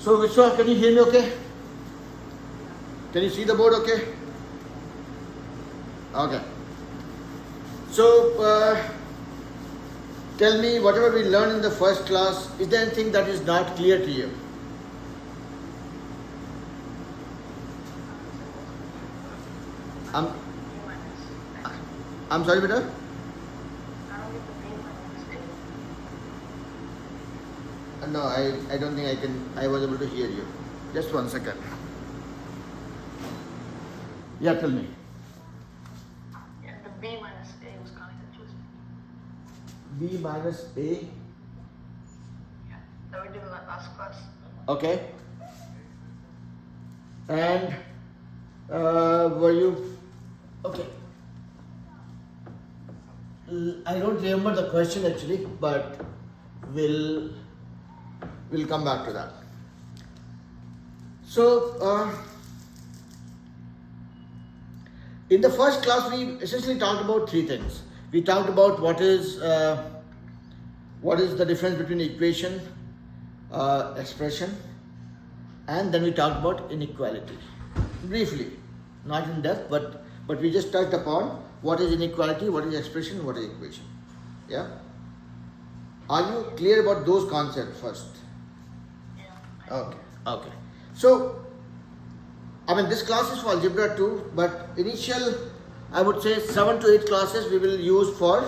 So Vishwa, can you hear me okay? Can you see the board okay? Okay. So tell me, whatever we learned in the first class, is there anything that is not clear to you? I'm sorry, beta? No, I don't think I was able to hear you. Just 1 second. Yeah, tell me. Yeah, the B minus A was kind of confusing. B minus A. Yeah, that we did in that last class. Okay. And were you okay? I don't remember the question actually, but we'll come back to that. So in the first class, we essentially talked about 3 things. We talked about what is the difference between equation, expression, and then we talked about inequality briefly, not in depth, but we just touched upon what is inequality, what is expression, what is equation. Yeah. Are you clear about those concepts first? Yeah. Okay. So, I mean, this class is for Algebra 2, but initial, I would say 7 to 8 classes we will use for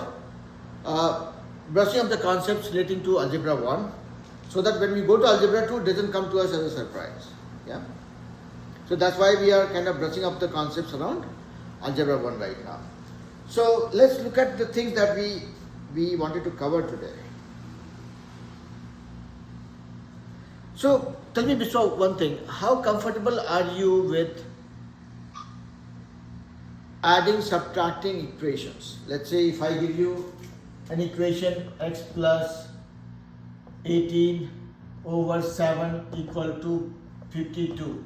brushing up the concepts relating to Algebra 1, so that when we go to Algebra 2, it doesn't come to us as a surprise. Yeah. So that's why we are kind of brushing up the concepts around Algebra 1 right now. So let's look at the things that we wanted to cover today. So tell me, Biswa, one thing. How comfortable are you with adding, subtracting equations? Let's say if I give you an equation x plus 18 over 7 equal to 52.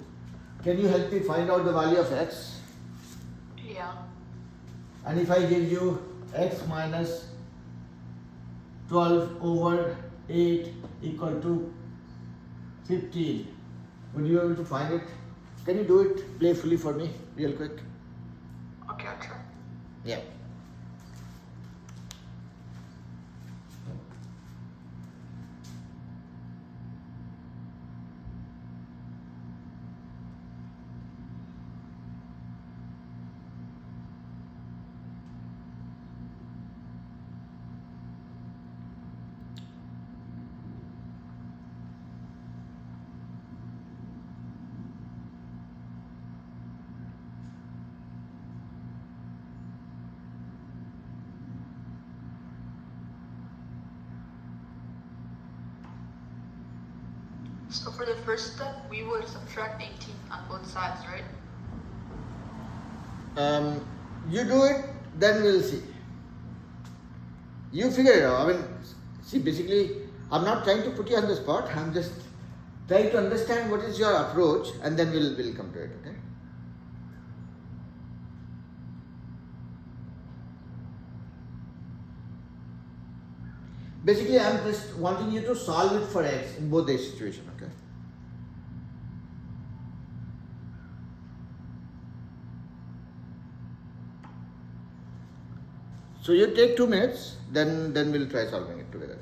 Can you help me find out the value of x? Yeah. And if I give you x minus 12 over 8 equal to 15, would you be able to find it? Can you do it playfully for me, real quick? Okay, I'll try. Yeah. So for the first step, we would subtract 18 on both sides, right? You do it, then we'll see. You figure it out. I mean, see, basically, I'm not trying to put you on the spot. I'm just trying to understand what is your approach, and then we'll come to it. Okay. Basically, I'm just wanting you to solve it for x in both these situations. Okay. So you take 2 minutes, then we'll try solving it together.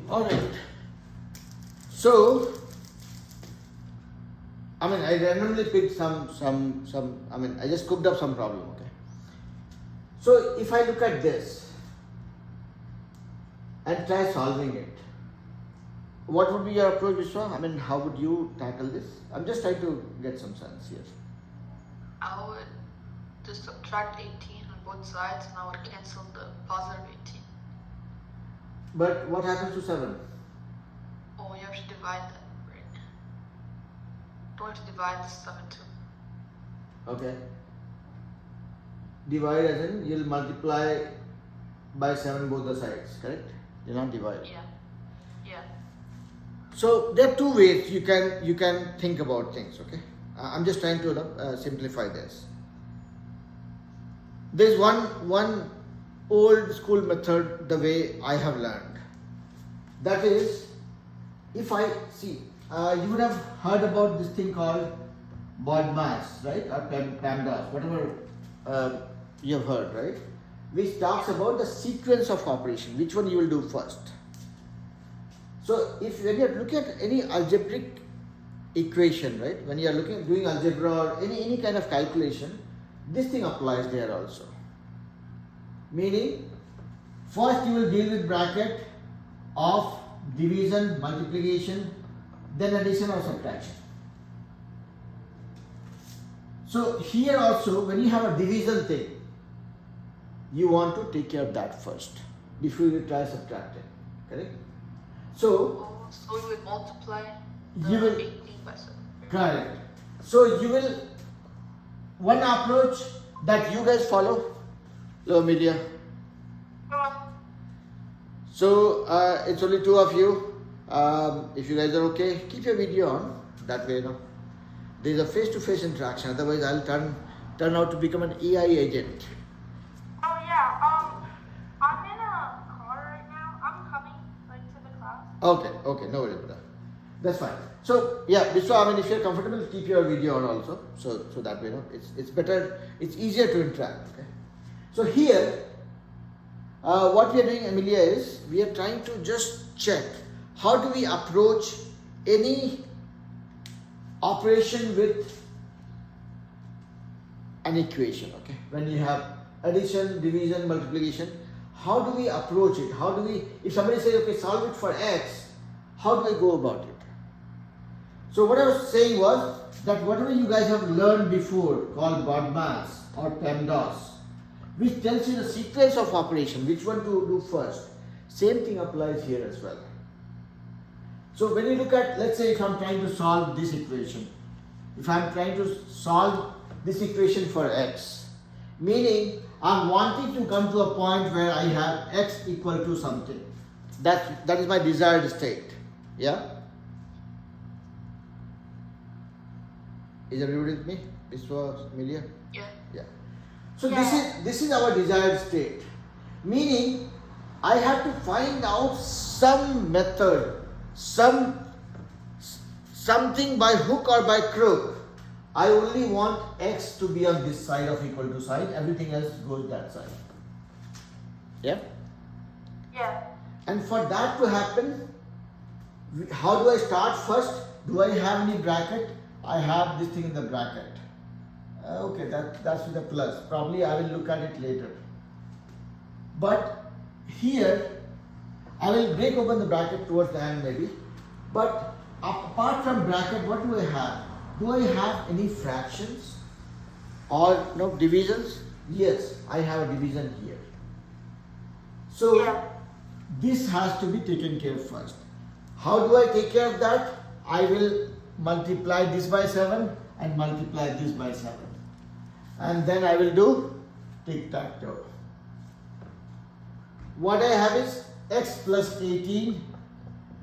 All right. So, I mean, I randomly picked some. I mean, I just cooked up some problem. Okay. So, if I look at this and try solving it, what would be your approach, Vishwa? I mean, how would you tackle this? I'm just trying to get some sense here. I would just subtract 18 on both sides and I would cancel the positive 18. But what happens to 7? Oh, you have divide that, right? Don't have to divide this 7 too. Okay. Divide as in you'll multiply by 7 both the sides, correct? You'll not divide. Yeah. Yeah. So there are two ways you can think about things. Okay, I'm just trying to simplify this. There's one old school method the way I have learned. That is, if I see, you would have heard about this thing called BODMAS, right, or PEMDAS, whatever you have heard, right, which talks about the sequence of operation, which one you will do first. So when you are looking at any algebraic equation, right, when you are doing algebra or any kind of calculation, this thing applies there also. Meaning, first you will deal with bracket of division, multiplication, then addition or subtraction. So here also, when you have a division thing, you want to take care of that first before you try subtracting, correct? So you will multiply you will 18 by 7. correct. So you will, one approach that you guys follow, lower media. So it's only two of you. If you guys are okay, keep your video on. That way, there is a face-to-face interaction. Otherwise, I'll turn out to become an AI agent. Oh yeah. I'm in a car right now. I'm coming to the class. Okay, no worries about that. That's fine. So yeah, Vishwa, I mean, if you're comfortable, keep your video on also. So that way, it's better. It's easier to interact. Okay. So here, what we are doing, Amelia, is we are trying to just check how do we approach any operation with an equation. Okay, when you have addition, division, multiplication, how do we approach it? How do we, if somebody says, okay, solve it for x, how do I go about it? So what I was saying was that whatever you guys have learned before called BODMAS or PEMDAS, which tells you the sequence of operation, which one to do first, same thing applies here as well. So when you look at, let's say if I'm trying to solve this equation, if I'm trying to solve this equation for x, meaning I'm wanting to come to a point where I have x equal to something. That is my desired state. Yeah? Is everybody with me? Vishwa, Amelia? Yeah. Yeah. So this is our desired state. Meaning I have to find out some method, something by hook or by crook. I only want x to be on this side of equal to sign, everything else goes that side. Yeah? Yeah. And for that to happen, how do I start first? Do I have any bracket? I have this thing in the bracket. Okay, that's with a plus. Probably I will look at it later. But here, I will break open the bracket towards the end maybe. But apart from bracket, what do I have? Do I have any fractions or divisions? Yes, I have a division here. So this has to be taken care of first. How do I take care of that? I will multiply this by 7 and multiply this by 7. And then I will do tic-tac-toe. What I have is x plus 18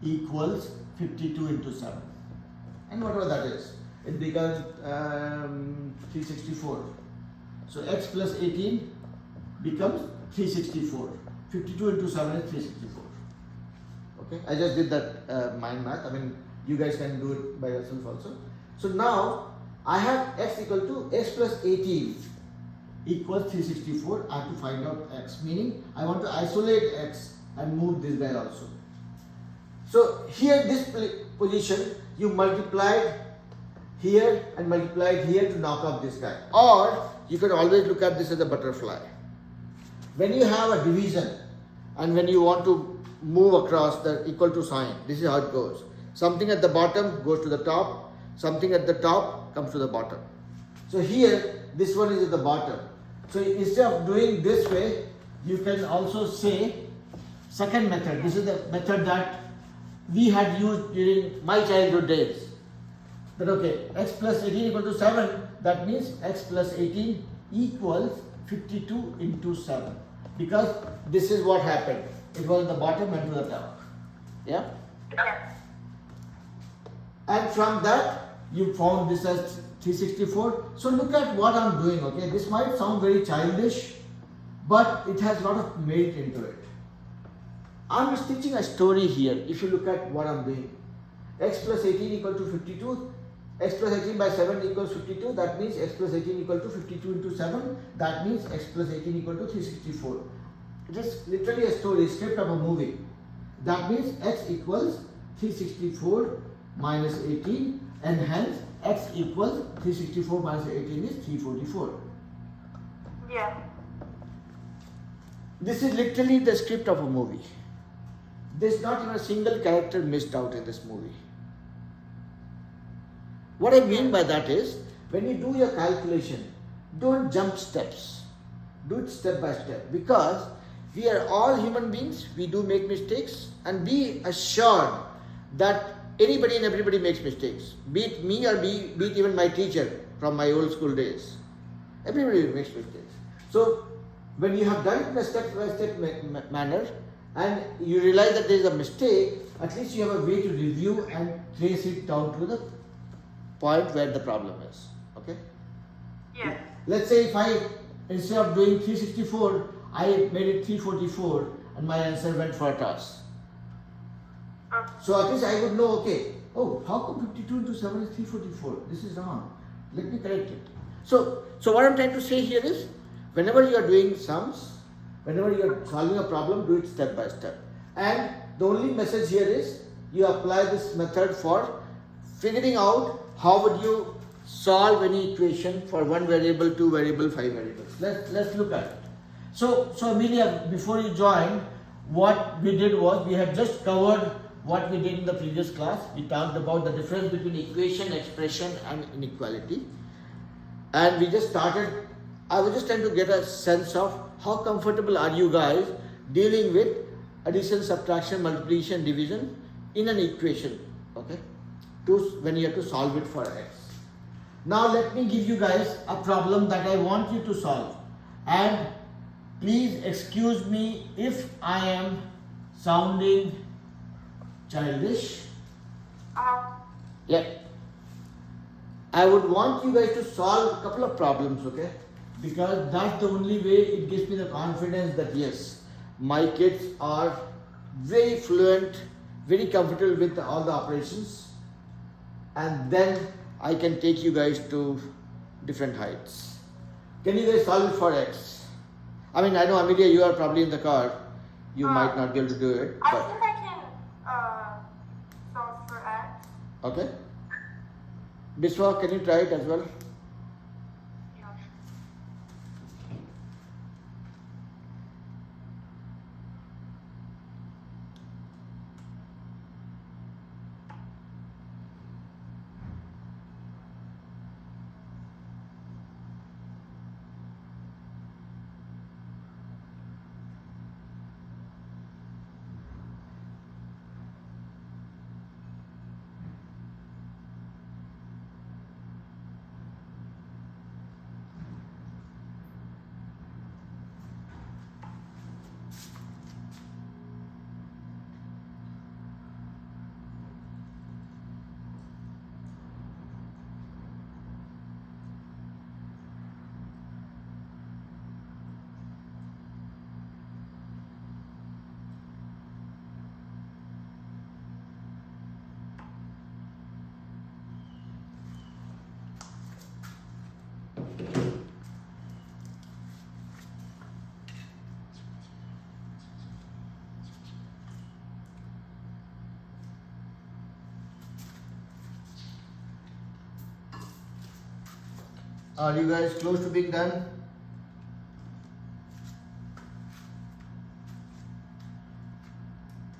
equals 52 into 7. And whatever that is, it becomes 364. So x plus 18 becomes 364. 52 into 7 is 364. Okay, I just did that mind math. I mean, you guys can do it by yourself also. So now I have x equal to x plus 18 equals 364. I have to find out x, meaning I want to isolate x and move this guy also. So here this position you multiplied here and multiplied here to knock off this guy. Or you can always look at this as a butterfly. When you have a division and when you want to move across the equal to sign, this is how it goes. Something at the bottom goes to the top, something at the top comes to the bottom. So here, this one is at the bottom. So instead of doing this way, you can also say second method. This is the method that we had used during my childhood days. That okay, x plus 18 equal to 7, that means x plus 18 equals 52 into 7. Because this is what happened. It was the bottom and to the top. Yeah? Yeah. And from that, you found this as 364. So look at what I'm doing, okay? This might sound very childish, but it has a lot of merit into it. I'm stitching a story here. If you look at what I'm doing, x plus 18 equal to 52, x plus 18 by 7 equals 52, that means x plus 18 equal to 52 into 7, that means x plus 18 equal to 364. It is literally a story, script of a movie. That means x equals 364 minus 18, and hence x equals 364 minus 18 is 344. Yeah. This is literally the script of a movie. There's not even a single character missed out in this movie. What I mean by that is, when you do your calculation, don't jump steps. Do it step by step, because we are all human beings, we do make mistakes, and be assured that anybody and everybody makes mistakes. Be it me or be it even my teacher from my old school days. Everybody makes mistakes. So, when you have done it in a step by step manner, and you realize that there is a mistake, at least you have a way to review and trace it down to the point where the problem is. Okay? Yeah. Let's say if I, instead of doing 364, I made it 344 and my answer went for a toss. So at least I would know, okay, oh, how come 52 into 7 is 344? This is wrong. Let me correct it. So what I'm trying to say here is, whenever you are doing sums, whenever you are solving a problem, do it step by step. And the only message here is, you apply this method for figuring out how would you solve any equation for 1 variable, 2 variable, 5 variables. Let's look at it. So Amelia, before you joined, what we did was, we had just covered what we did in the previous class. We talked about the difference between equation, expression and inequality. And we just started, I was just trying to get a sense of how comfortable are you guys dealing with addition, subtraction, multiplication, division in an equation, okay? When you have to solve it for x. Now let me give you guys a problem that I want you to solve. And please excuse me if I am sounding childish. Yeah. I would want you guys to solve a couple of problems, okay? Because that's the only way it gives me the confidence that yes, my kids are very fluent, very comfortable with all the operations, and then I can take you guys to different heights. Can you guys solve it for x? I mean, I know Amelia, you are probably in the car. You might not be able to do it. I think I can solve for x. Okay. Biswa, can you try it as well? Yeah. Are you guys close to being done?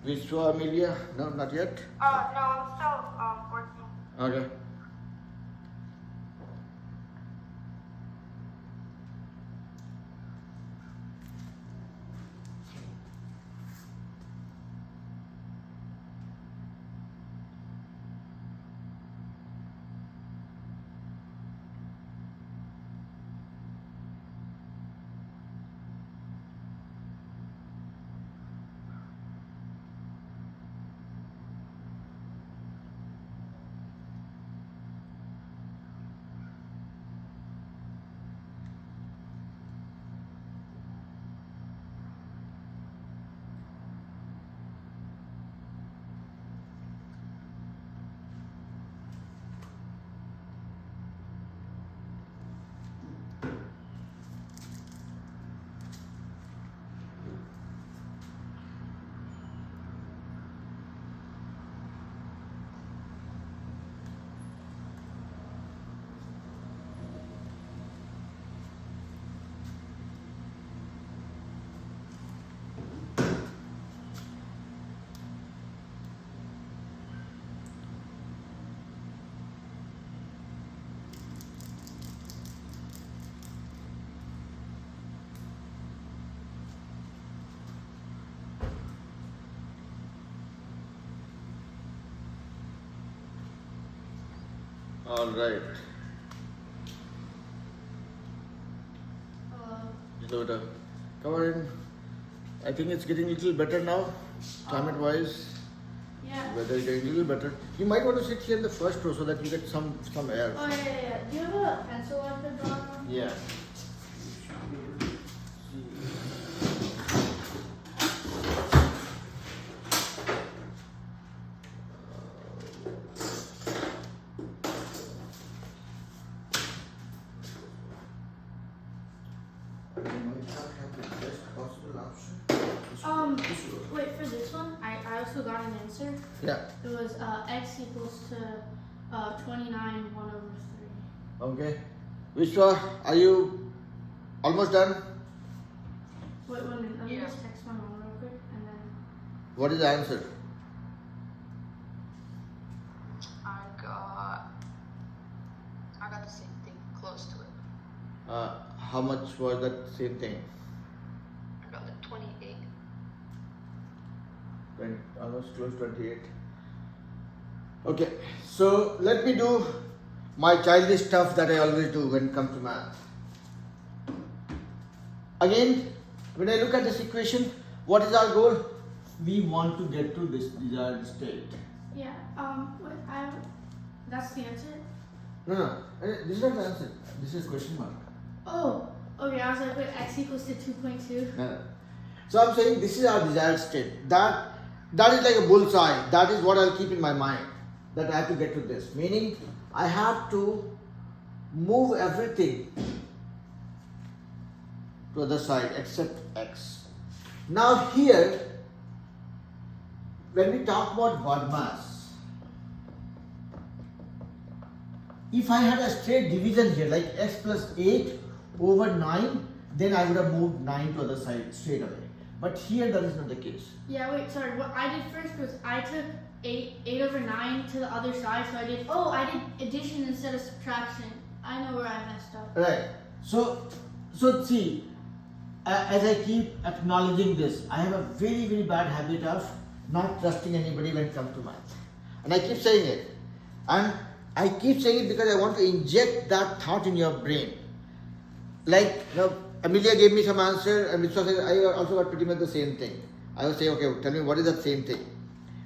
Vishwa, Amelia? No, not yet? No, I'm still working. Okay. All right. So come on in. I think it's getting a little better now, climate wise. Yeah. Weather is getting a little better. You might want to sit here in the first row so that you get some air. Oh yeah. Do you have a pencil I could draw on? Yeah. Wait, for this one, I also got an answer. Yeah. It was x equals to 29 1 over 3. Okay. Vishwa, are you almost done? Wait, 1 minute. Let me Yeah. just text my mom real quick and then. What is the answer? I got the same thing, close to it. How much was that same thing? I got like 28. Almost close 28. Okay, so let me do my childish stuff that I always do when it comes to math. Again, when I look at this equation, what is our goal? We want to get to this desired state. Yeah. Wait, that's the answer. No, this is not the answer. This is question mark. Oh. Okay. I was like, wait, x equals to 2.2. No. So I'm saying this is our desired state. That is like a bullseye. That is what I'll keep in my mind. That I have to get to this. Meaning, I have to move everything to the other side except x. Now here, when we talk about word mass, if I had a straight division here like x plus 8 over 9, then I would have moved 9 to the other side straight away. But here that is not the case. Yeah, wait, sorry. What I did first was I took 8 over 9 to the other side, so I did addition instead of subtraction. I know where I messed up. Right. So see, as I keep acknowledging this, I have a very, very bad habit of not trusting anybody when it comes to math. And I keep saying it. And I keep saying it because I want to inject that thought in your brain. Like, Amelia gave me some answer and Vishwa said, I also got pretty much the same thing. I will say, okay, tell me what is that same thing?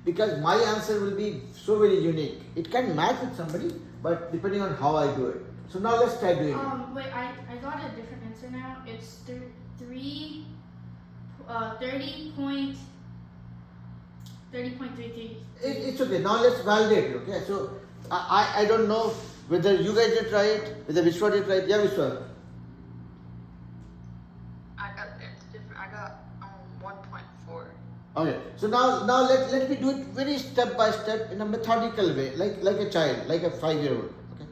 Because my answer will be so very unique. It can match with somebody, but depending on how I do it. So now let's try doing it. Wait, I got a different answer now. It's 30.33. It's okay. Now let's validate it. Okay. So I don't know whether you guys did try it, whether Vishwa did try it. Yeah, Vishwa. It's different. I got 1.4. Okay. So now let me do it very step by step in a methodical way, like a child, like a 5-year-old. Okay.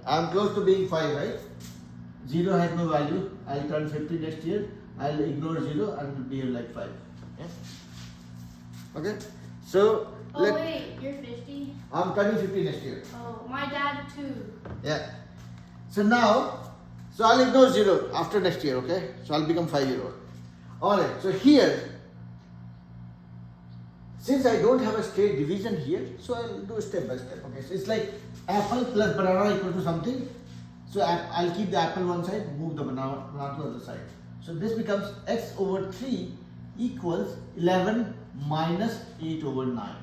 I'm close to being 5, right? 0 has no value. I'll turn 50 next year. I'll ignore 0 and behave like 5. Yeah. Okay. So wait, you're 50? I'm turning 50 next year. Oh, my dad too. Yeah. So I'll ignore 0 after next year, okay? So I'll become 5-year-old. Alright, so here, since I don't have a straight division here, so I'll do step by step, okay? So it's like apple plus banana equal to something. So I'll keep the apple one side, move the banana to the other side. So this becomes x over 3 equals 11 minus 8 over 9.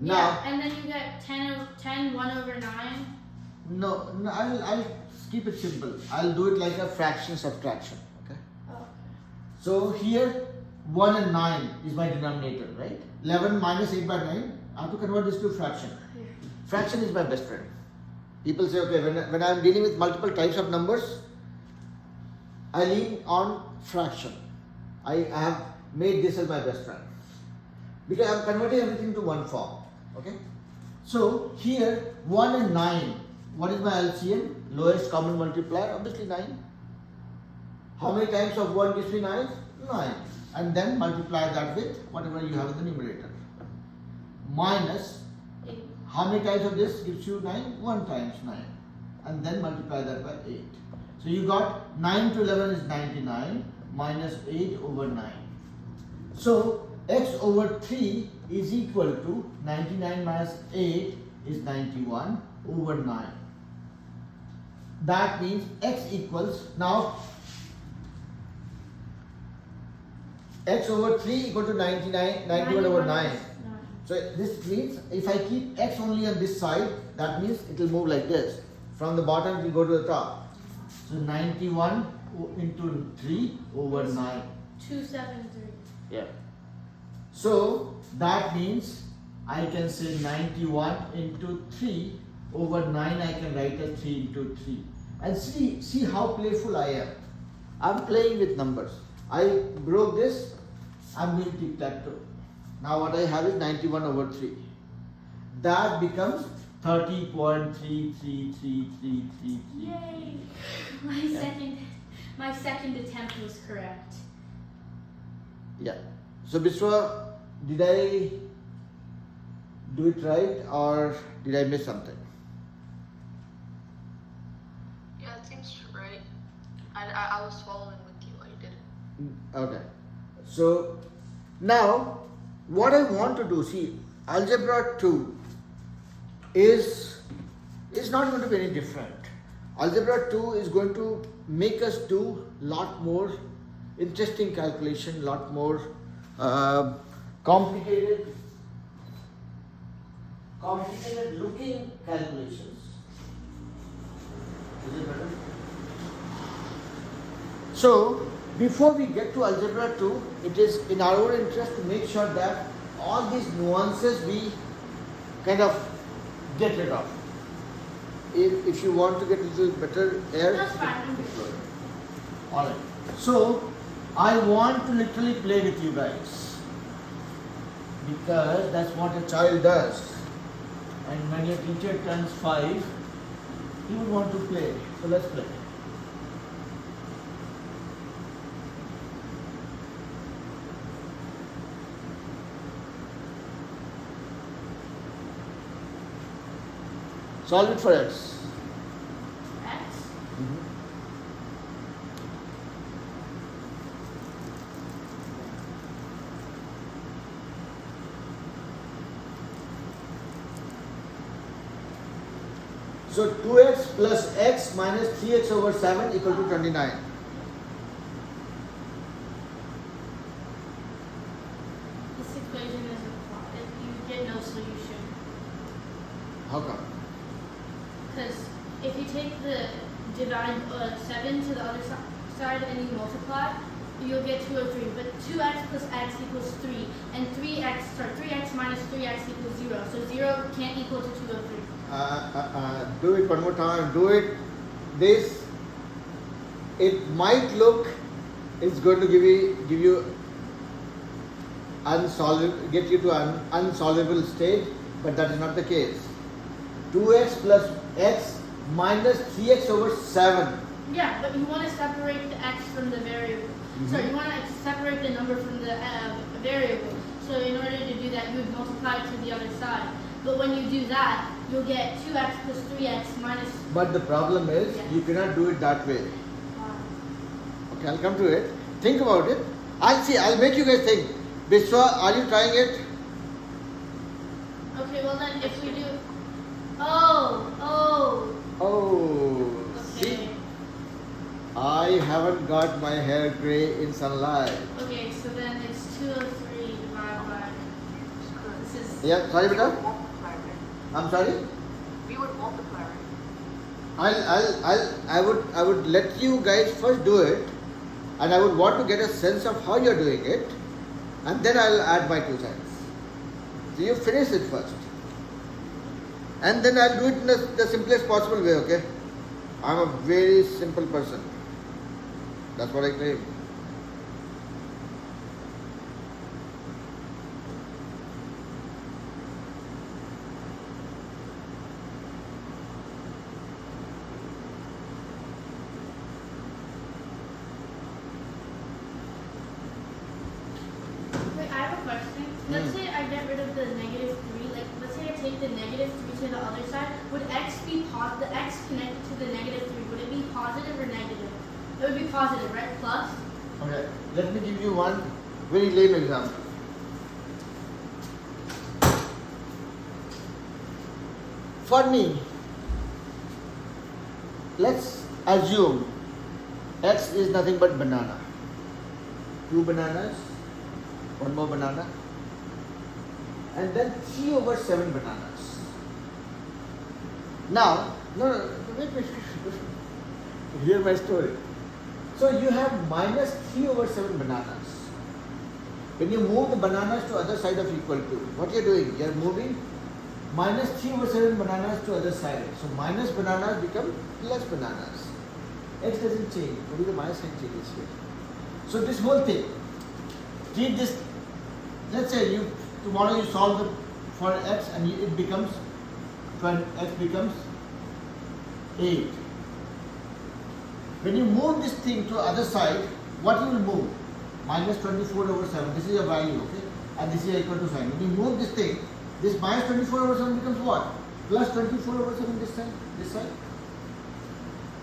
Now, yeah, and then you get 10 1 over 9. No, I'll keep it simple. I'll do it like a fraction subtraction. Okay. Oh. So here 1 and 9 is my denominator, right? 11 minus 8 by 9. I have to convert this to fraction. Yeah. Fraction is my best friend. People say, okay, when I'm dealing with multiple types of numbers, I lean on fraction. I have made this as my best friend because I'm converting everything to one form. Okay. So here 1 and 9. What is my LCM? Lowest common multiplier, obviously 9. How many times of 1 gives me 9? 9. And then multiply that with whatever you have in the numerator. Minus, 8. how many times of this gives you 9? 1 times 9. And then multiply that by 8. So you got 9 to 11 is 99 minus 8 over 9. So x over 3 is equal to 99 minus 8 is 91 over 9. That means x equals, now x over 3 equal to 91 over 9. So this means if I keep x only on this side, that means it will move like this. From the bottom it will go to the top. So 91 into 3 over 9. 273. Yeah. So that means I can say 91 into 3 over 9. I can write as 3 into 3. And see how playful I am. I'm playing with numbers. I broke this. I'm doing tic-tac-toe. Now what I have is 91 over 3. That becomes 30.33333. Yay! My second attempt was correct. Yeah. So Biswa, did I do it right or did I miss something? Yeah, it seems right. I was following with you. I did it. Okay. So now what I want to do, see, Algebra 2 is not going to be any different. Algebra 2 is going to make us do lot more interesting calculation, lot more complicated looking calculations. Is it better? So before we get to Algebra 2, it is in our own interest to make sure that all these nuances we kind of get rid of. If you want to get a little better air, That's fine. Alright. So I want to literally play with you guys because that's what a child does. And when your teacher turns 5, he would want to play. So let's play. Solve it for x. X? So 2x plus x minus 3x over 7 equal to 29. This equation is you get no solution. How come? Because if you take the divide 7 to the other side and you multiply, you'll get 203. But 2x plus x equals 3, and 3x minus 3x equals 0. So 0 can't equal to 203. Do it one more time. Do it. This. It might look. It's going to give you unsolvable. Get you to an unsolvable state, but that is not the case. 2x plus x minus 3x over 7. Yeah, but you want to separate the x from the variable. So you want to separate the number from the variable. So in order to do that, you would multiply it to the other side. But when you do that, you'll get 2x plus 3x minus... But the problem is, you cannot do it that way. Okay, I'll come to it. Think about it. I'll make you guys think. Biswa, are you trying it? Okay, well then if we do... Oh. See? Okay. I haven't got my hair gray in sunlight. Okay, so then it's 203 divided by... This is... Yeah, sorry, We beta? would multiply, right? I'm sorry? We would multiply, right? I would let you guys first do it, and I would want to get a sense of how you're doing it, and then I'll add my 2 cents. So you finish it first, and then I'll do it in the simplest possible way. Okay? I'm a very simple person. That's what I claim. Wait, I have a question. Let's say I get rid of the negative 3. Like, let's say I take the negative 3 to the other side. Would x be the x connected to the negative 3? Would it be positive or negative? It would be positive, right? Plus? Okay, let me give you one very lame example. for me, let's assume x is nothing but banana. 2 bananas, 1 more banana, and then 3 over 7 bananas. Now, wait, hear my story. So you have minus 3 over 7 bananas. When you move the bananas to other side of equal to, what you are doing? You are moving minus 3 over 7 bananas to other side. So minus bananas become plus bananas. X doesn't change, only the minus sign changes here. So this whole thing, treat this, let's say tomorrow you solve for x and it becomes, when x becomes 8. When you move this thing to other side, what you will move? Minus 24 over 7, this is your value, okay? And this is equal to sign. When you move this thing, this minus 24 over 7 becomes what? Plus 24 over 7 this side.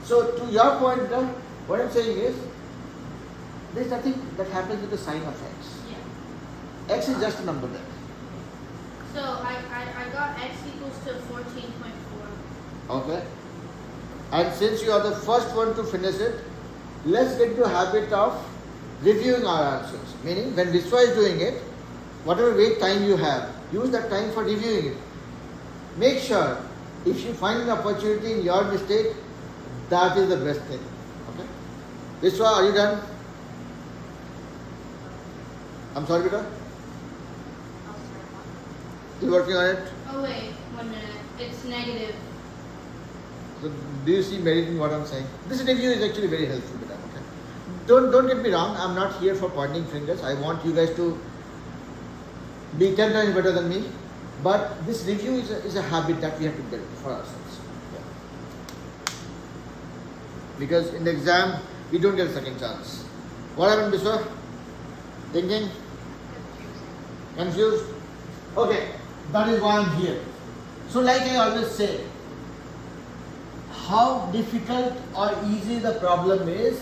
So to your point, what I'm saying is, there is nothing that happens with the sign of x. Yeah. X is just a number there. So I got x equals to 14.4. Okay. And since you are the first one to finish it, let's get into the habit of reviewing our answers. Meaning, when Vishwa is doing it, whatever wait time you have, use that time for reviewing it. Make sure, if you find an opportunity in your mistake, that is the best thing. Okay? Vishwa, are you done? I'm sorry, Beta? You working on it? Oh wait, 1 minute. It's negative. So do you see merit in what I'm saying? This review is actually very helpful, Beta. Okay? Don't get me wrong. I'm not here for pointing fingers. I want you guys to be 10 times better than me. But this review is a habit that we have to build for ourselves. Yeah. Because in the exam, we don't get a second chance. What happened, Vishwa? Thinking? Confused? Okay, that is why I'm here. So like I always say, how difficult or easy the problem is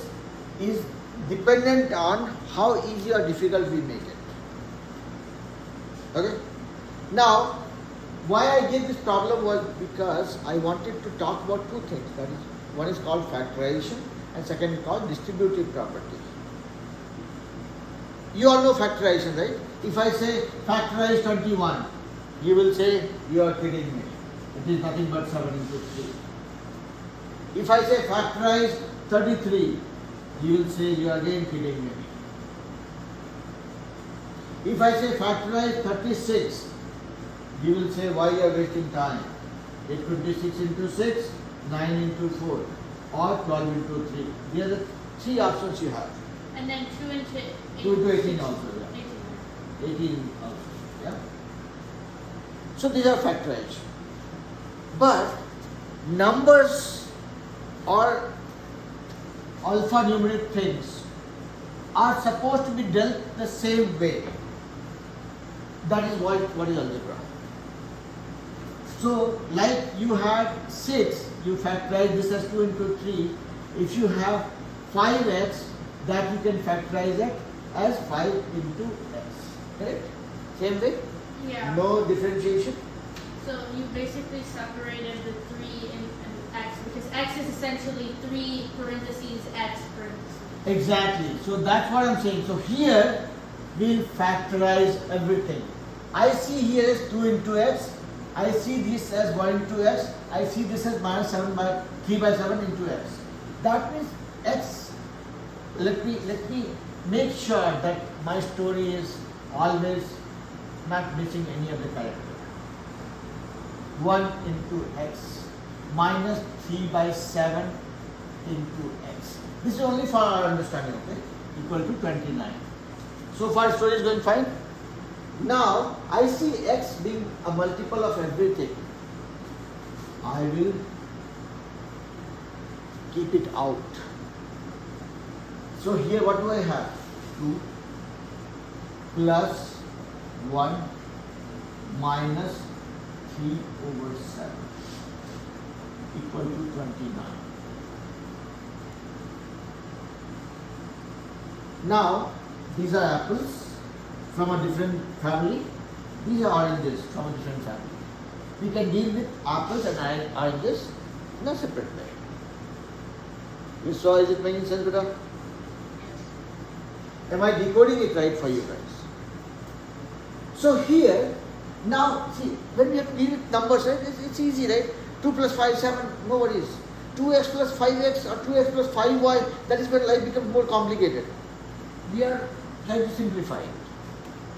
dependent on how easy or difficult we make it. Okay? Now, why I did this problem was because I wanted to talk about two things. That is, one is called factorization and second is called distributive property. You all know factorization, right? If I say factorize 21, you will say you are kidding me. It is nothing but 7 into 3. If I say factorize 33, you will say you are again kidding me. If I say factorize 36, you will say why you are wasting time. It could be 6 into 6, 9 into 4 or 12 into 3. These are the 3 options you have. And then 2 into 8. 2 to 18 also, yeah. 18 also, yeah. So these are factorized. But numbers or alphanumeric things are supposed to be dealt the same way. That is what is algebra. So like you had 6, you factorize this as 2 into 3. If you have 5x, that you can factorize it as 5 into x. Correct? Same way? Yeah. No differentiation? So you basically separated the 3 and x because x is essentially 3 parentheses x parentheses. Exactly. So that's what I'm saying. So here we'll factorize everything. I see here as 2 into x. I see this as 1 into x. I see this as minus 3 by 7 into x. That means x. Let me make sure that my story is always not missing any of the character. 1 into x minus 3 by 7 into x. This is only for our understanding, okay? Equal to 29. So far story is going fine. Now I see x being a multiple of everything. I will keep it out. So here what do I have? 2 plus 1 minus 3 over 7 equal to 29. Now these are apples from a different family. These are oranges from a different family. we can deal with apples and oranges in a separate way. You saw, is it making sense, beta? Am I decoding it right for you guys? So here, now see, when we have to deal with numbers, right, it's easy, right? 2 plus 5, 7, no worries. 2x plus 5x or 2x plus 5y, that is when life becomes more complicated. We are trying to simplify it.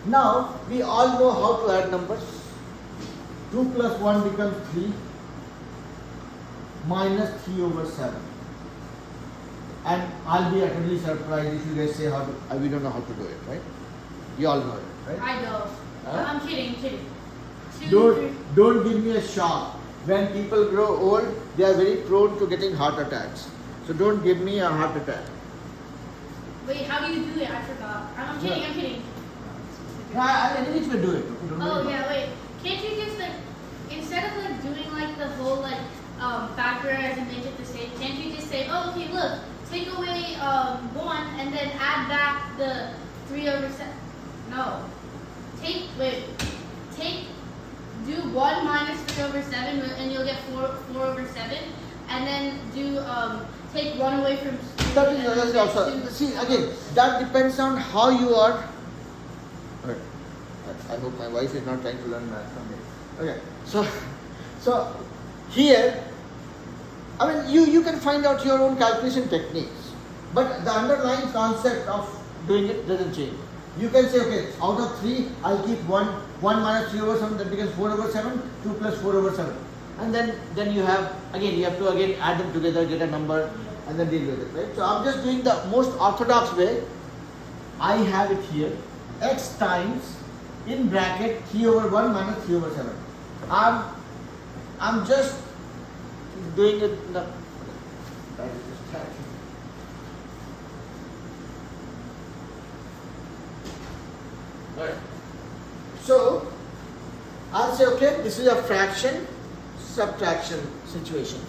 Now, we all know how to add numbers. 2 plus 1 becomes 3 minus 3 over 7. And I'll be utterly surprised if you guys say how to, we don't know how to do it, right? You all know it, right? I know. Huh? I'm kidding. Don't give me a shock. When people grow old, they are very prone to getting heart attacks. So don't give me a heart attack. Wait, how do you do it? I forgot. I'm kidding. I which way do it. Oh yeah, wait. Can't you just like, instead of like doing like the whole like factorize and make it the same, can't you just say, oh okay, look, take away 1 and then add back the 3 over 7. No. Do 1 minus 3 over 7 and you'll get 4 over 7, and then do take 1 away from 3. That is also, see again, that depends on how you are. Okay. I hope my wife is not trying to learn math from me. Okay, so here, I mean, you can find out your own calculation techniques, but the underlying concept of doing it doesn't change. You can say, okay, out of 3, I'll keep 1 minus 3 over 7, that becomes 4 over 7, 2 plus 4 over 7. And then you have to add them together, get a number, and then deal with it, right? So I'm just doing the most orthodox way. I have it here, x times, in bracket, 3 over 1 minus 3 over 7. I'm just doing it in the, that is distraction. Right. So, I'll say, okay, this is a fraction, subtraction situation.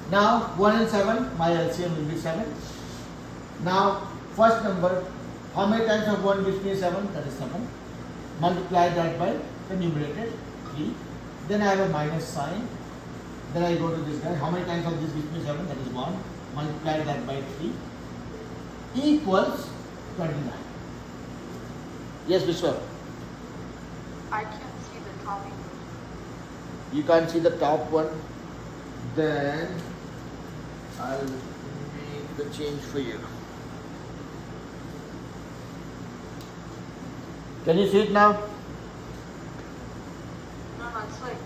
Now, 1 and 7, my LCM will be 7. Now, first number, how many times of 1 gives me 7? That is 7. Multiply that by the numerator, 3. Then I have a minus sign. Then I go to this guy. How many times of this gives me 7? That is 1. Multiply that by 3. Equals 29. Yes, Vishwa? I can't see the top one. You can't see the top one? Then I'll make the change for you. Can you see it now? No, it's like,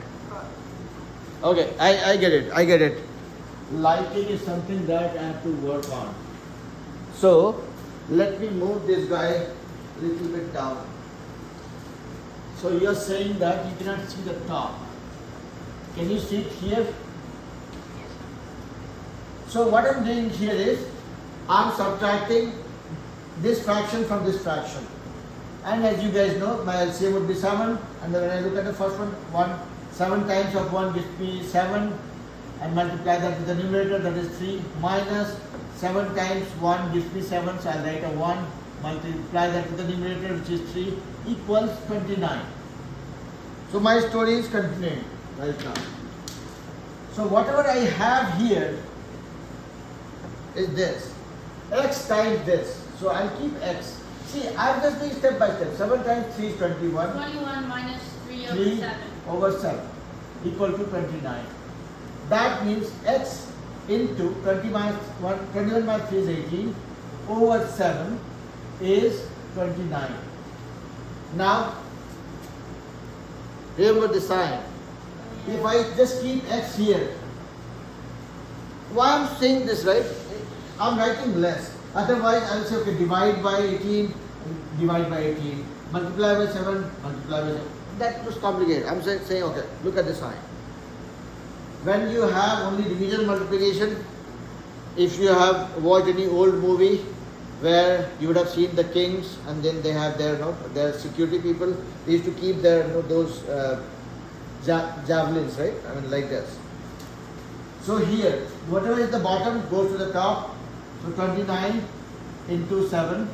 Okay, I get it. Lighting is something that I have to work on. So, let me move this guy a little bit down. So you are saying that you cannot see the top. Can you see it here? yes. So what I am doing here is, I am subtracting this fraction from this fraction. And as you guys know, my LCM would be 7. And then when I look at the first one, 7 times of 1 gives me 7. And multiply that with the numerator, that is 3. Minus 7 times 1 gives me 7. So I will write a 1. Multiply that with the numerator, which is 3, equals 29. So my story is continuing right now. So whatever I have here is this, x times this. So I'll keep x. See, I'm just doing step by step. 7 times 3 is 21. 21 minus 3 over 3 7. over 7 equal to 29. That means x into 21 minus 3 is 18 over 7 is 29. Now, remember the sign. If I just keep x here, why I'm saying this, right? I'm writing less. Otherwise, I will say, okay, divide by 18, multiply by 7, multiply by 7. That was complicated. I'm saying, okay, look at the sign. When you have only division multiplication, if you have watched any old movie where you would have seen the kings and then they have their security people, they used to keep their those javelins, right? I mean, like this. So here, whatever is the bottom goes to the top. So 29 into 7,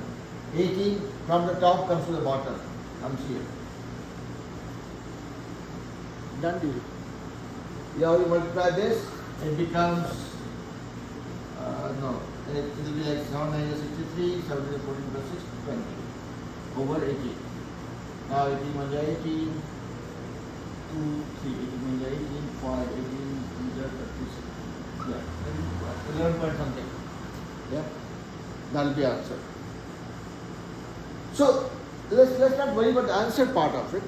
18 from the top comes to the bottom, comes here. Done deal. You multiply this, it becomes no, it will be like 7 minus 63, 7 is 14 plus 6, 20 over 18. Now 18 1 18, 2, 3, 18 1 18, 5, 18, 36. Yeah, 11 point something. Yeah, that will be answer. So let's not worry about the answer part of it.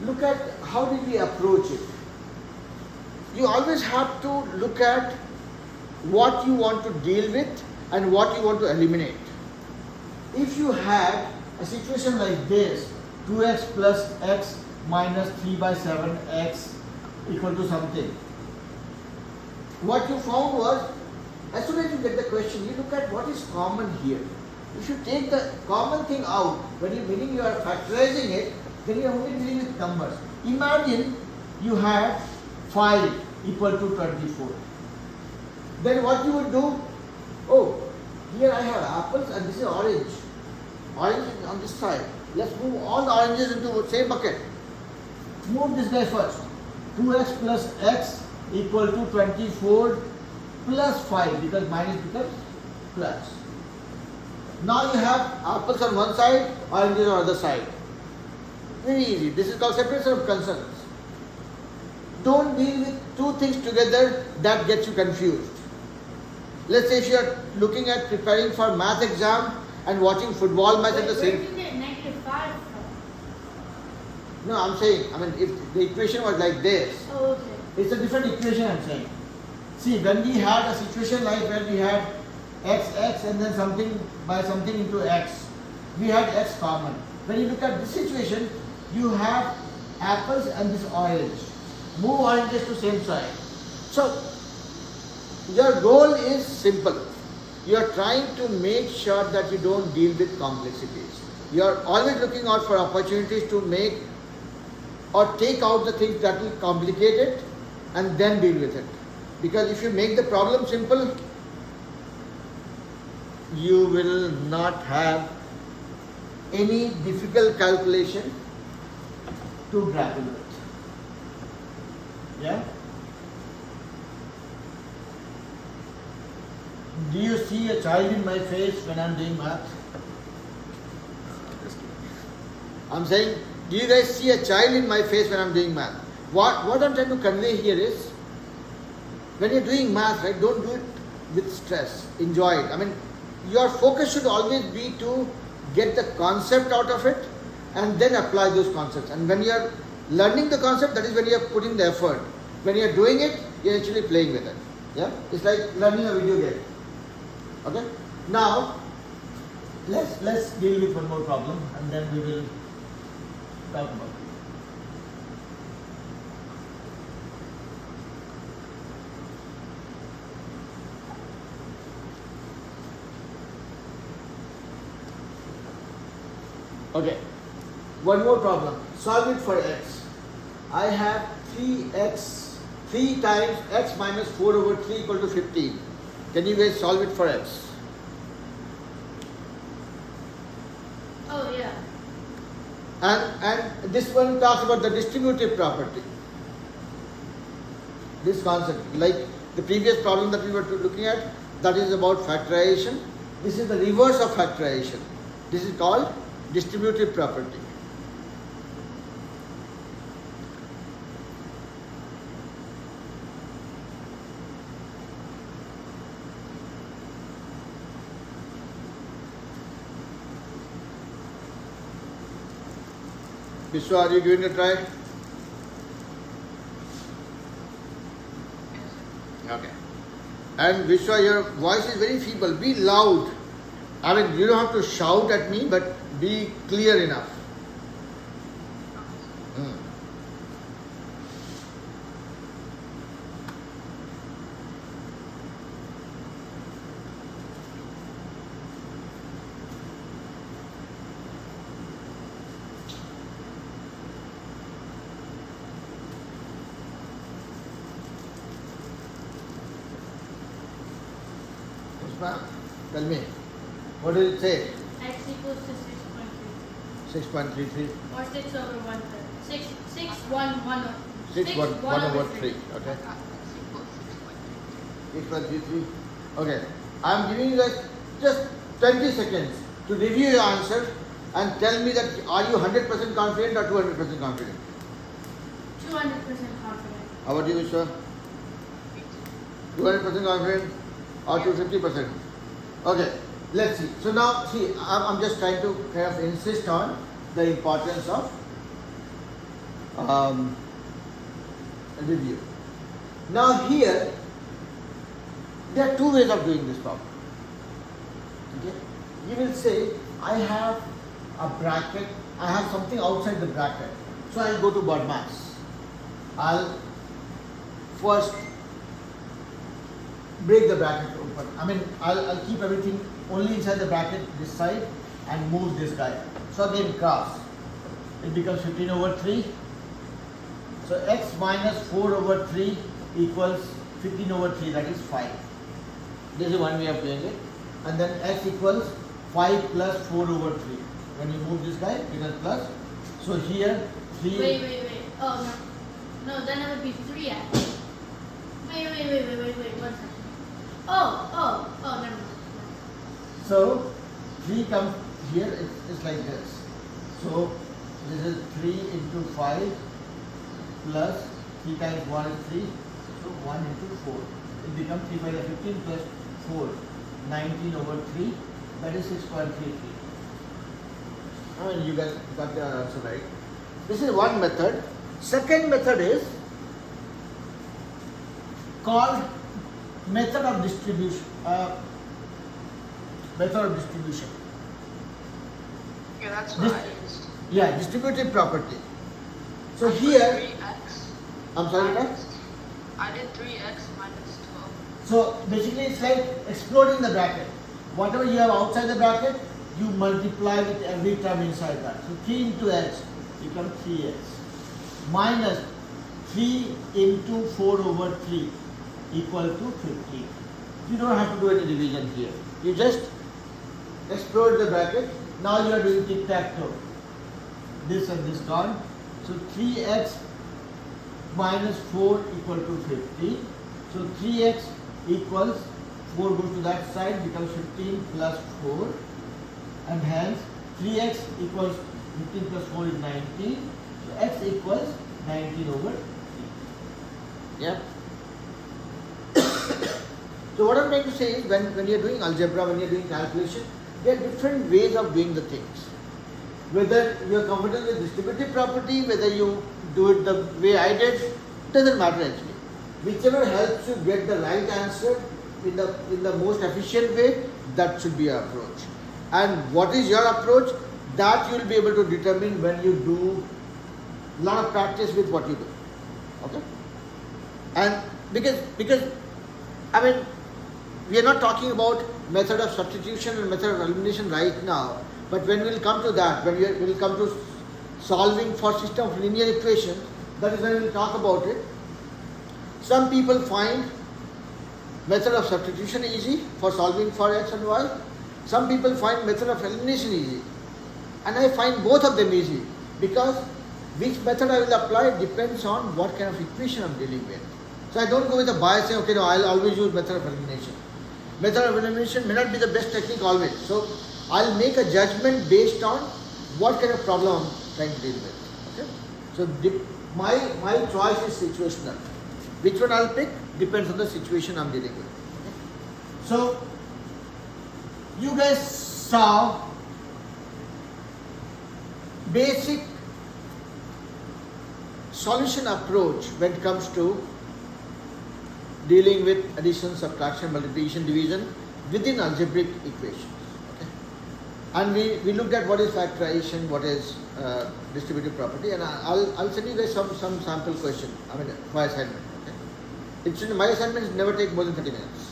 Look at how did we approach it. You always have to look at what you want to deal with and what you want to eliminate. If you had a situation like this, 2x plus x minus 3 by 7x equal to something. What you found was, as soon as you get the question, you look at what is common here. If you take the common thing out, when you are factorizing it, then you are only dealing with numbers. Imagine you had 5 equal to 24. Then what you would do? Oh, here I have apples and this is orange. Orange is on this side. Let's move all the oranges into the same bucket. Move this guy first. 2x plus x equal to 24 plus 5 because minus becomes plus. Now you have apples on one side, oranges on the other side. Very easy. This is called separation of concerns. Don't deal with two things together, that gets you confused. Let's say if you are looking at preparing for math exam and watching football match at the same time. Where did you get -5 from? No, I'm saying, if the equation was like this, Oh, okay. it's a different equation I'm saying. See, when we had a situation like where we had x and then something by something into x, we had x common. When you look at this situation, you have apples and this orange. Move oranges to same side. So, your goal is simple. You are trying to make sure that you don't deal with complexities. You are always looking out for opportunities to make or take out the things that will complicate it and then deal with it. Because if you make the problem simple, you will not have any difficult calculation to grapple with. Yeah? Do you see a child in my face when I'm doing math? I'm saying, do you guys see a child in my face when I'm doing math? What I'm trying to convey here is, when you're doing math, right, don't do it with stress. Enjoy it. Your focus should always be to get the concept out of it and then apply those concepts. And when you're learning the concept, that is when you're putting the effort. When you're doing it, you're actually playing with it. Yeah? It's like learning a video game. Okay? Now, let's deal with one more problem and then we will talk about it. Okay, one more problem. Solve it for x. I have 3 times x minus 4 over 3 equal to 15. Can you guys solve it for x? Oh, yeah. And this one talks about the distributive property. This concept, like the previous problem that we were looking at, that is about factorization. This is the reverse of factorization. This is called distributive property. Vishwa, are you giving a try? Okay. And Vishwa, your voice is very feeble. Be loud. You don't have to shout at me, but be clear enough. Tell me, what does it say? X equals to 6.33. 6.33. Or 6 over 1/3. 6, 1, 1. 6 1 over 3. Okay. X equals 6.3. Equals 3. Okay. I am giving you guys just 20 seconds to review your answer and tell me that are you 100% confident or 200% confident? 200% confident. How about you, Vishwa? 200% confident or 250%? Okay, let's see. So now, see, I'm just trying to kind of insist on the importance of review. Now here, there are two ways of doing this problem. Okay? You will say, I have a bracket, I have something outside the bracket. So I'll go to BODMAS. I'll first break the bracket open. I mean, I'll keep everything only inside the bracket this side and move this guy. So again, cross. It becomes 15 over 3. So x minus 4 over 3 equals 15 over 3, that is 5. This is one way of doing it. And then x equals 5 plus 4 over 3. When you move this guy, it becomes plus. So here, 3. Wait. Oh, no. No, then it would be 3x. Wait. 1 second. Oh, never mind. So 3 comes here, it's like this. So this is 3 into 5 plus 3 times 1 is 3. So 1 into 4. It becomes 3 by the 15 plus 4. 19 over 3. That is 6.33. I mean, you guys got the answer right. This is one method. Second method is called method of distribution. Yeah, that's what I used. Yeah, distributive property. So I put here, 3x. I'm sorry, what? I did 3x minus 12. So basically it's like exploding the bracket. Whatever you have outside the bracket, you multiply with every term inside that. So 3 into x becomes 3x minus 3 into 4 over 3 equal to 15. You don't have to do any division here. You just explode the bracket. Now you are doing tic-tac-toe. This and this gone. So 3x minus 4 equal to 15. So 3x equals 4 goes to that side, becomes 15 plus 4. And hence 3x equals 15 plus 4 is 19. So x equals 19 over 3. Yeah. So what I'm trying to say is when you're doing algebra, when you're doing calculation, there are different ways of doing the things. Whether you're comfortable with distributive property, whether you do it the way I did, doesn't matter actually. Whichever helps you get the right answer in the most efficient way, that should be your approach. And what is your approach? That you'll be able to determine when you do a lot of practice with what you do. Okay? And because I mean, we are not talking about method of substitution and method of elimination right now, but when we will come to that, when we will come to solving for system of linear equations, that is when we will talk about it. Some people find method of substitution easy for solving for x and y. Some people find method of elimination easy. And I find both of them easy because which method I will apply depends on what kind of equation I am dealing with. So I don't go with a bias saying, okay, no, I'll always use method of elimination. Method of elimination may not be the best technique always. So I'll make a judgment based on what kind of problem I'm trying to deal with. Okay? So my choice is situational. Which one I'll pick depends on the situation I'm dealing with. Okay? So you guys saw basic solution approach when it comes to dealing with addition, subtraction, multiplication, division within algebraic equations. Okay? And we looked at what is factorization, what is distributive property, and I'll send you guys some sample question. I mean, my assignment. Okay? My assignments never take more than 30 minutes.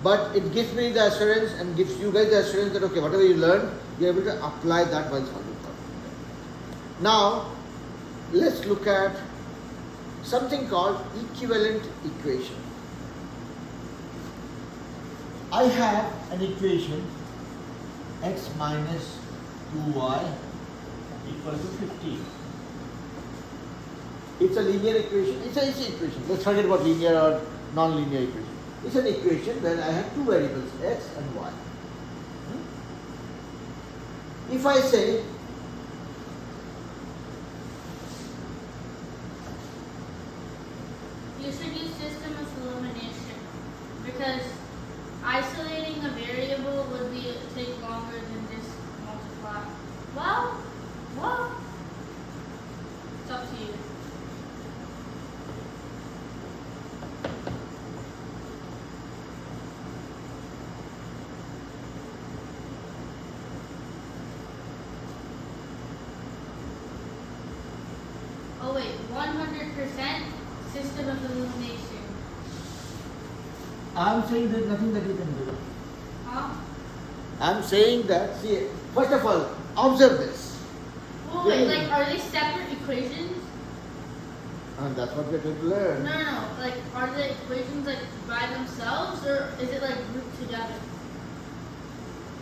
But it gives me the assurance and gives you guys the assurance that okay, whatever you learn, you're able to apply that while solving problem. Now, let's look at something called equivalent equation. I have an equation x minus 2y equal to 15. It's a linear equation. It's an equation. Let's forget about linear or non-linear equation. It's an equation where I have two variables, x and y. If I say you should use system of elimination because isolating a variable would take longer than just multiply. Well, it's up to you. Oh wait, 100% system of elimination. I'm saying there's nothing that you can do. Huh? I'm saying that, see, first of all, observe this. Oh wait, like are they separate equations? And that's what we're going to learn. No. Like are the equations like by themselves or is it like grouped together?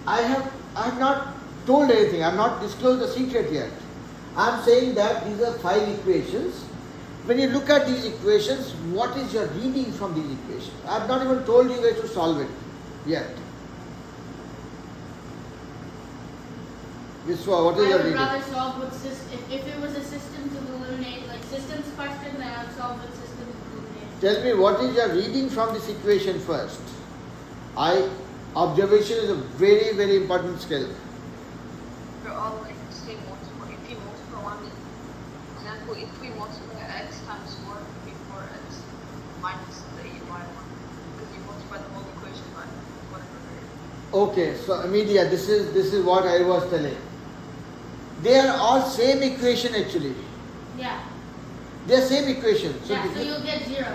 I have not told anything. I have not disclosed the secret yet. I'm saying that these are 5 equations. When you look at these equations, what is your reading from these equations? I have not even told you guys to solve it yet. Vishwa, what is I your would reading? rather solve with if it was a system to eliminate, like systems question, then I would solve with systems to eliminate. Tell me what is your reading from this equation first. Observation is a very, very important skill. They're all like the same multiple. If you multiply one, for example, if we multiply x times 4 it'd be 4x minus the 8y1. Because you multiply the whole equation by whatever variable. Okay, so Amelia, this is what I was telling. They are all same equation actually. Yeah. They are same equation. So Yeah, so you'll get 0.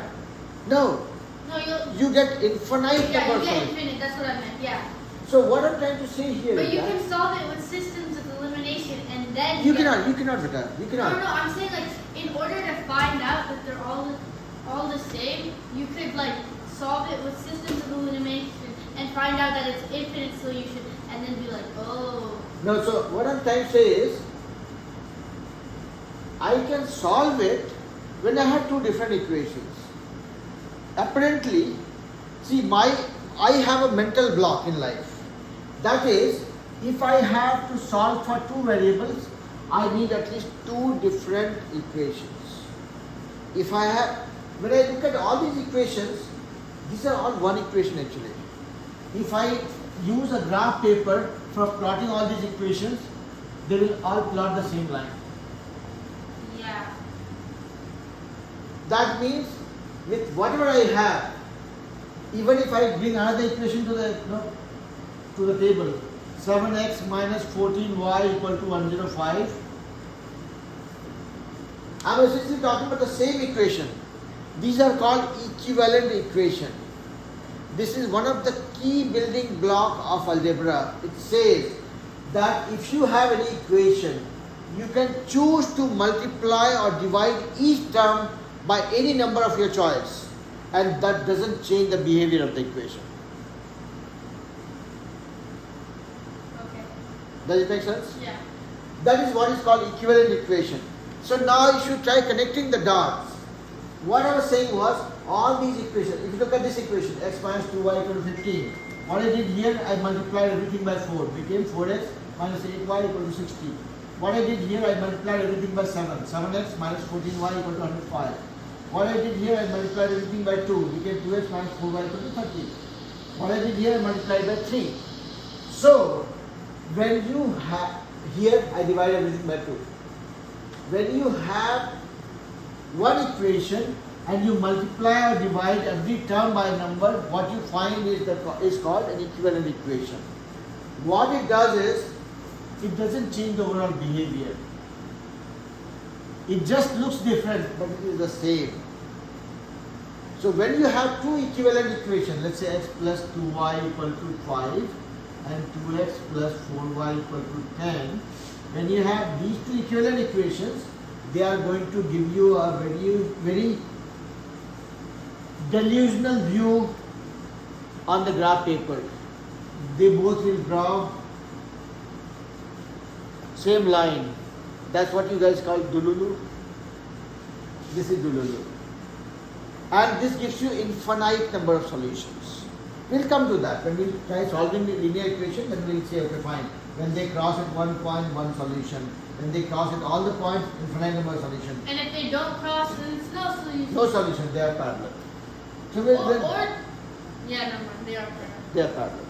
No, No, you get infinite yeah, numbers you get from it. infinite, that's what I meant, yeah. So what I'm trying to say here But is you that can solve it with systems of elimination and then you get- cannot, Vita, you No, cannot. I'm saying like in order to find out that they're all the same, you could like solve it with systems of elimination and find out that it's infinite solution and then be like, oh. No, so what I'm trying to say is, I can solve it when I have two different equations. Apparently, see, I have a mental block in life. That is, if I have to solve for two variables, I need at least two different equations. When I look at all these equations, these are all one equation actually. If I use a graph paper for plotting all these equations, they will all plot the same line. Yeah. That means with whatever I have, even if I bring another equation to the table, 7x minus 14y equal to 105, I am essentially talking about the same equation. These are called equivalent equation. This is one of the key building block of algebra. It says that if you have any equation, you can choose to multiply or divide each term by any number of your choice, and that doesn't change the behavior of the equation. Okay. Does it make sense? Yeah. That is what is called equivalent equation. So now you should try connecting the dots. What I was saying was, all these equations, if you look at this equation, x minus 2y equal to 15, what I did here, I multiplied everything by 4, became 4x minus 8y equal to 60. What I did here, I multiplied everything by 7, 7x minus 14y equal to 105. What I did here, I multiplied everything by 2, became 2x minus 4y equal to 30. What I did here, I multiplied by 3. So, when you have, here I divide everything by 2. When you have one equation and you multiply or divide every term by a number, what you find is called an equivalent equation. What it does is, it doesn't change the overall behavior. It just looks different, but it is the same. So when you have two equivalent equations, let's say x plus 2y equal to 5 and 2x plus 4y equal to 10, when you have these two equivalent equations, they are going to give you a very, very delusional view on the graph paper. They both will draw same line. That's what you guys call dululu. This is Dululu. And this gives you infinite number of solutions. We'll come to that. When we try solving the linear equation, then we'll say, okay, fine. When they cross at one point, one solution. When they cross at all the points, infinite number of solutions. And if they don't cross, then it's no solution. No solution, they are parallel. So yeah, no, they are parallel. they are parallel.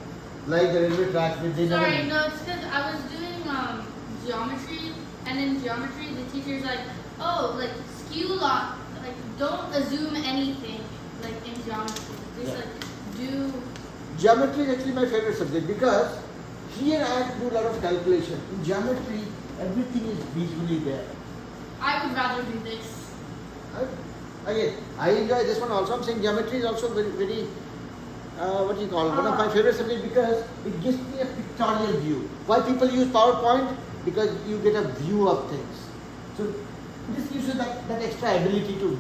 Like the railway tracks, which they Sorry, never. no, it's because I was doing geometry, and in geometry, the teacher's like, oh, like skew lot, like don't assume anything, like in geometry. Just like do. Geometry is actually my favorite subject because here I have to do a lot of calculation. In geometry, everything is visually there. I would rather do this. Again, I enjoy this one also. I'm saying geometry is also very, very what do you call it? One of my favorite subjects because it gives me a pictorial view. Why people use PowerPoint? Because you get a view of things. So this gives you that extra ability to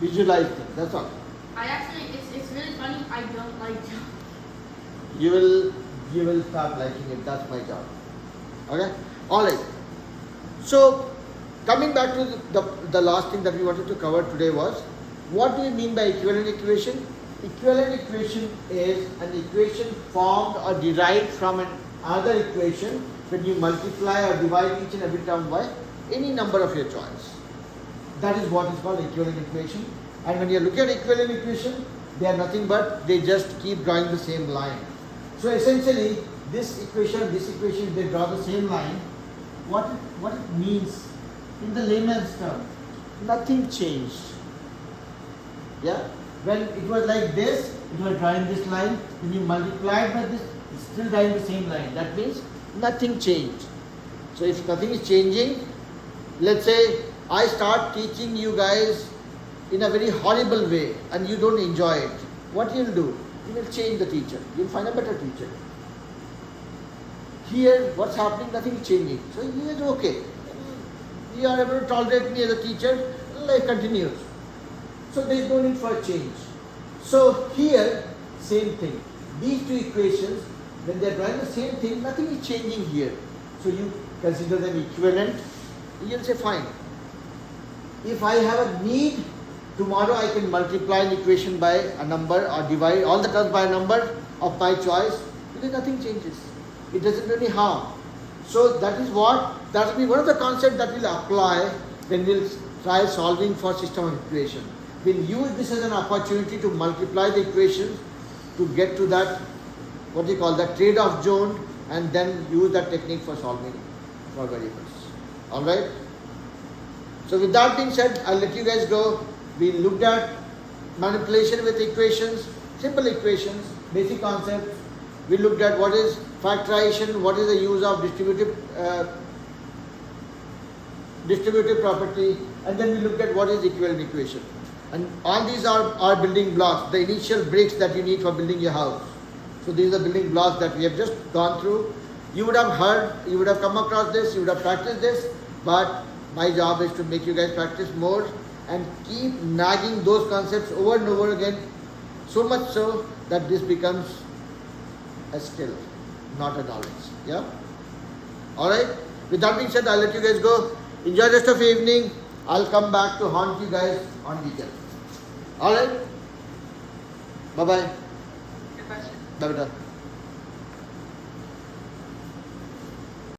visualize things. That's all. I actually, it's really funny. I don't like geometry. You will start liking it. That's my job. Okay. All right. So coming back to the last thing that we wanted to cover today was, what do we mean by equivalent equation? Equivalent equation is an equation formed or derived from another equation when you multiply or divide each and every term by any number of your choice. That is what is called equivalent equation. And when you look at equivalent equation, they are nothing but they just keep drawing the same line. So essentially, this equation, they draw the same line. What it means in the layman's term, nothing changed. Yeah. When it was like this, it was drawing this line. When you multiply by this, it's still drawing the same line. That means nothing changed. So if nothing is changing, let's say I start teaching you guys in a very horrible way and you don't enjoy it. What you'll do? You will change the teacher. You'll find a better teacher. Here, what's happening? Nothing is changing. So you is okay. You are able to tolerate me as a teacher. Life continues. So there is no need for a change. So here, same thing. These two equations, when they are drawing the same thing, nothing is changing here. So you consider them equivalent. You'll say fine. If I have a need, tomorrow I can multiply an equation by a number or divide all the terms by a number of my choice, because nothing changes. It doesn't do any harm. So that will be one of the concepts that will apply when we'll try solving for system of equation. We'll use this as an opportunity to multiply the equations to get to that, what you call that trade-off zone, and then use that technique for solving for variables. Alright? So with that being said, I'll let you guys go. We looked at manipulation with equations, simple equations, basic concepts. We looked at what is factorization, what is the use of distributive property, and then we looked at what is equivalent equation. And all these are building blocks, the initial bricks that you need for building your house. So these are building blocks that we have just gone through. You would have heard, you would have come across this, you would have practiced this, but my job is to make you guys practice more and keep nagging those concepts over and over again, so much so that this becomes a skill, not a knowledge. Yeah? Alright? With that being said, I'll let you guys go. Enjoy the rest of the evening. I'll come back to haunt you guys on weekend. Alright? Bye-bye. Good question. Bye-bye.